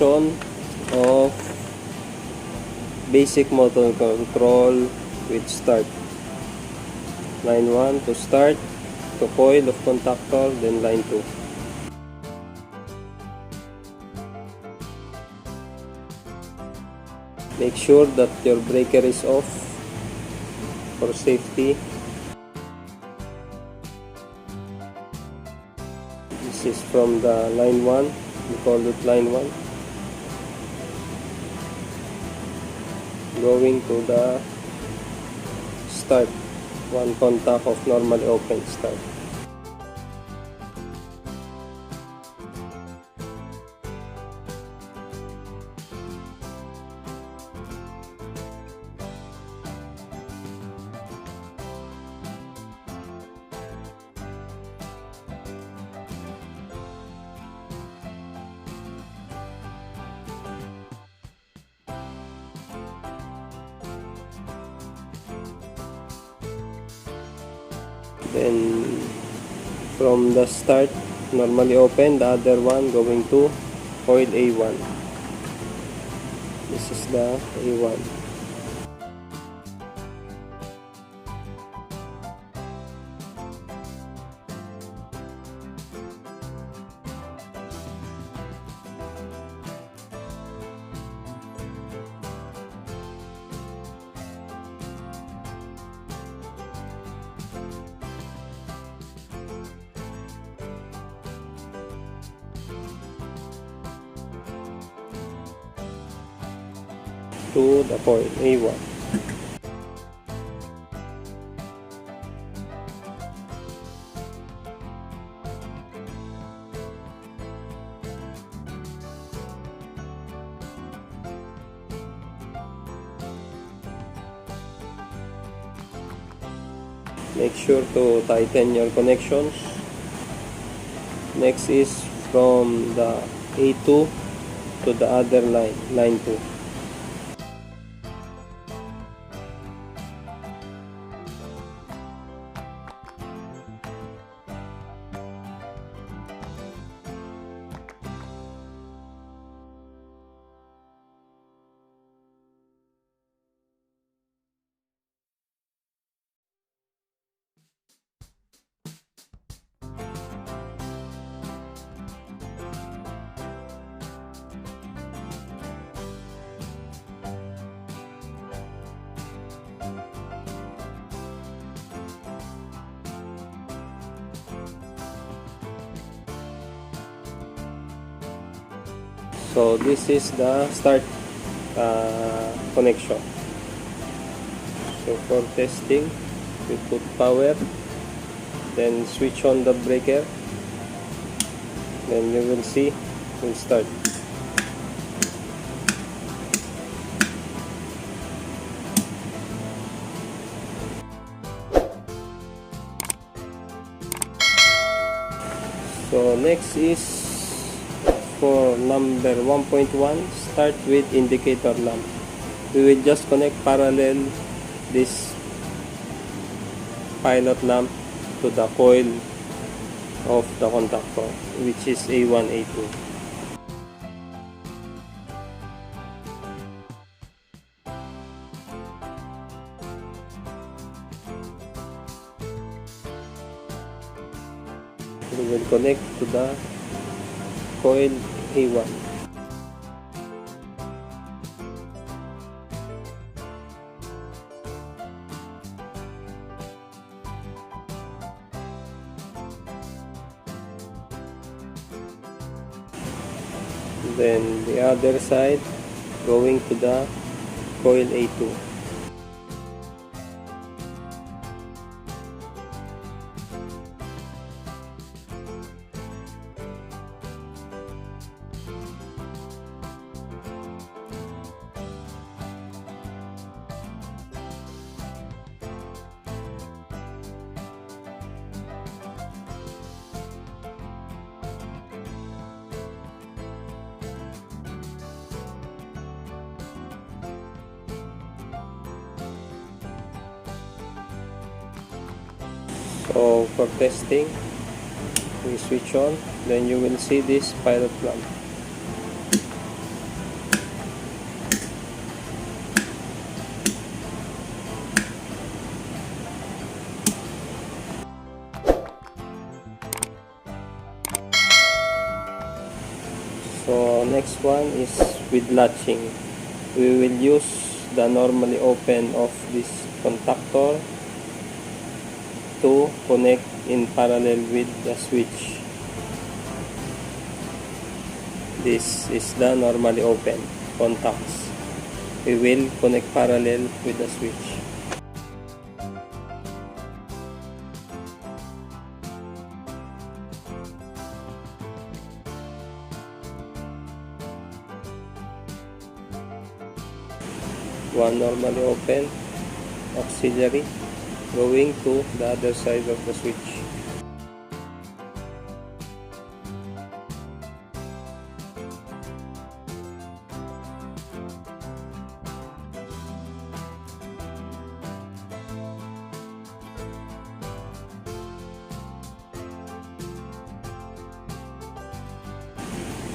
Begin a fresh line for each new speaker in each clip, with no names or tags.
connection of basic motor control with start. Line 1 to start, to coil of contactor, then line 2. Make sure that your breaker is off for safety. This is from the line 1, we call it line 1. Going to the start, one contact of normally open start. Then from the start, normally open, the other one going to coil A1. This is the A1. To the coil A1. Make sure to tighten your connections. Next is from the A2 to the other line, line 2. So this is the start connection. So for testing, we put power, then switch on the breaker, then you will see will start. So next is for number 1.1, start with indicator lamp. We will just connect parallel this pilot lamp to the coil of the contactor, which is A1, A2. We will connect to the coil A1. Then the other side going to the coil A2. So for testing, we switch on, then you will see this pilot lamp. next one is with latching. We will use the normally open of this contactor to connect in parallel with the switch. This is the normally open contacts. We will connect parallel with the switch. One normally open auxiliary going to the other side of the switch.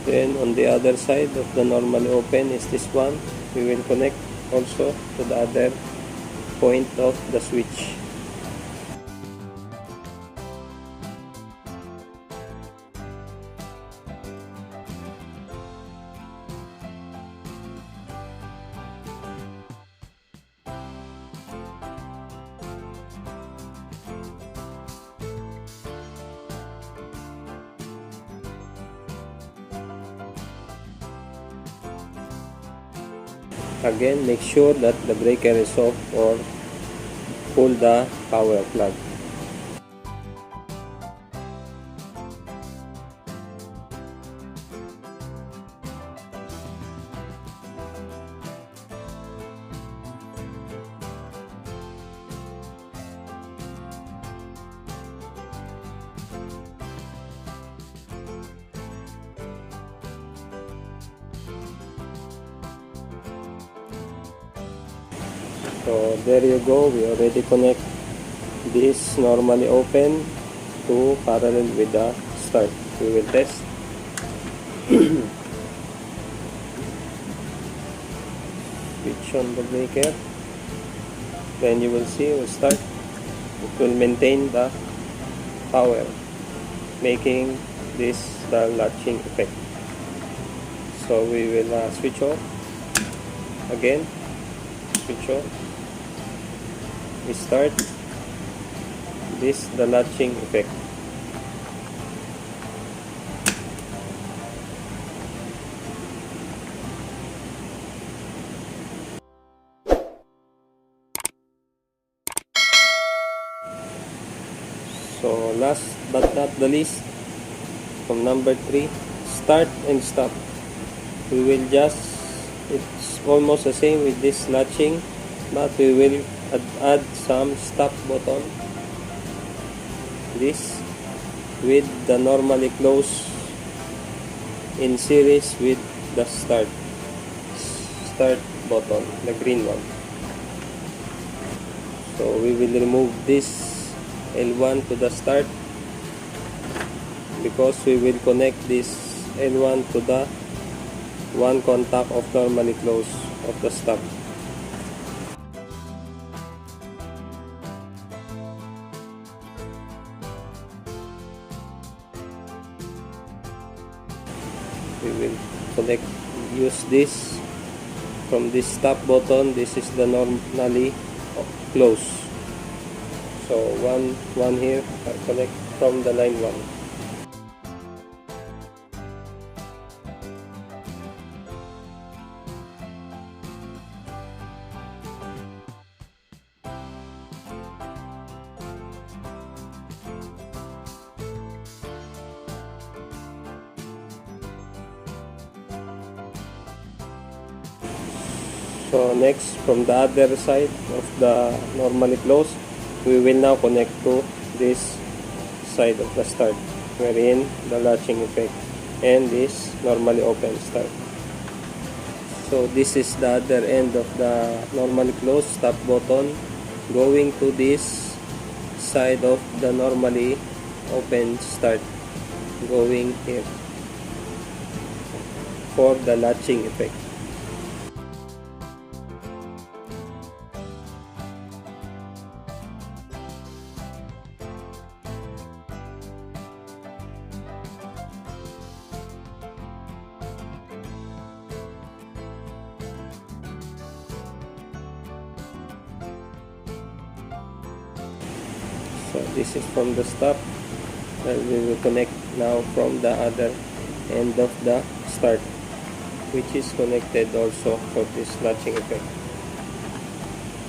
Then on the other side of the normally open is this one. We will connect also to the other point of the switch. Again, make sure that the breaker is off or pull the power plug. So there you go, we already connect this normally open to parallel with the start. We will test. Switch on the breaker, then you will see it will start. It will maintain the power, making this the latching effect. So we will switch off again, switch off. We start this the latching effect. So last but not the least, from number 3, start and stop. We will just, it's almost the same with this latching, but we will add some stop button, this with the normally close in series with the start button, the green one. So we will remove this L1 to the start because we will connect this L1 to the one contact of normally close of the stop. We will connect, use this from this stop button. This is the normally close. So one here, I connect from the line 1. So next, from the other side of the normally closed, we will now connect to this side of the start, wherein the latching effect and this normally open start. So this is the other end of the normally closed stop button going to this side of the normally open start, going here for the latching effect. So this is from the stop, and we will connect now from the other end of the start, which is connected also for this latching effect.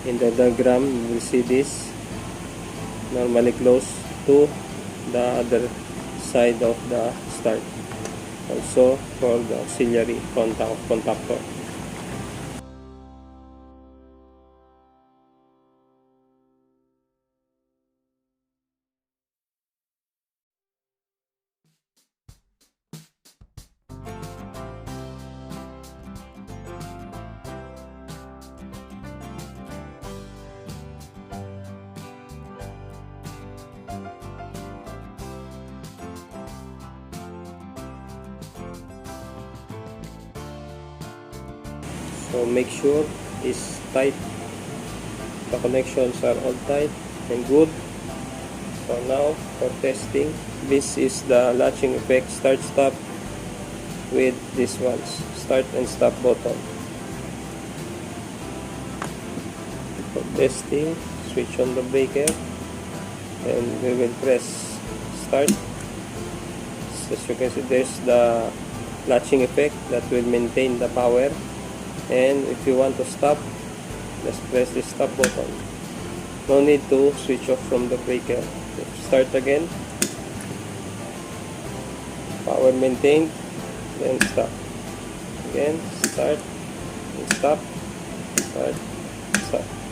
In the diagram, you will see this normally close to the other side of the start, also for the auxiliary contactor. So make sure it's tight. The connections are all tight and good. So now for testing, this is the latching effect start stop with these ones, start and stop button. For testing, switch on the breaker and we will press start. So as you can see, there's the latching effect that will maintain the power. And if you want to stop, just press the stop button. No need to switch off from the breaker. Start again, power maintained, then stop. Again, start and stop, start, stop.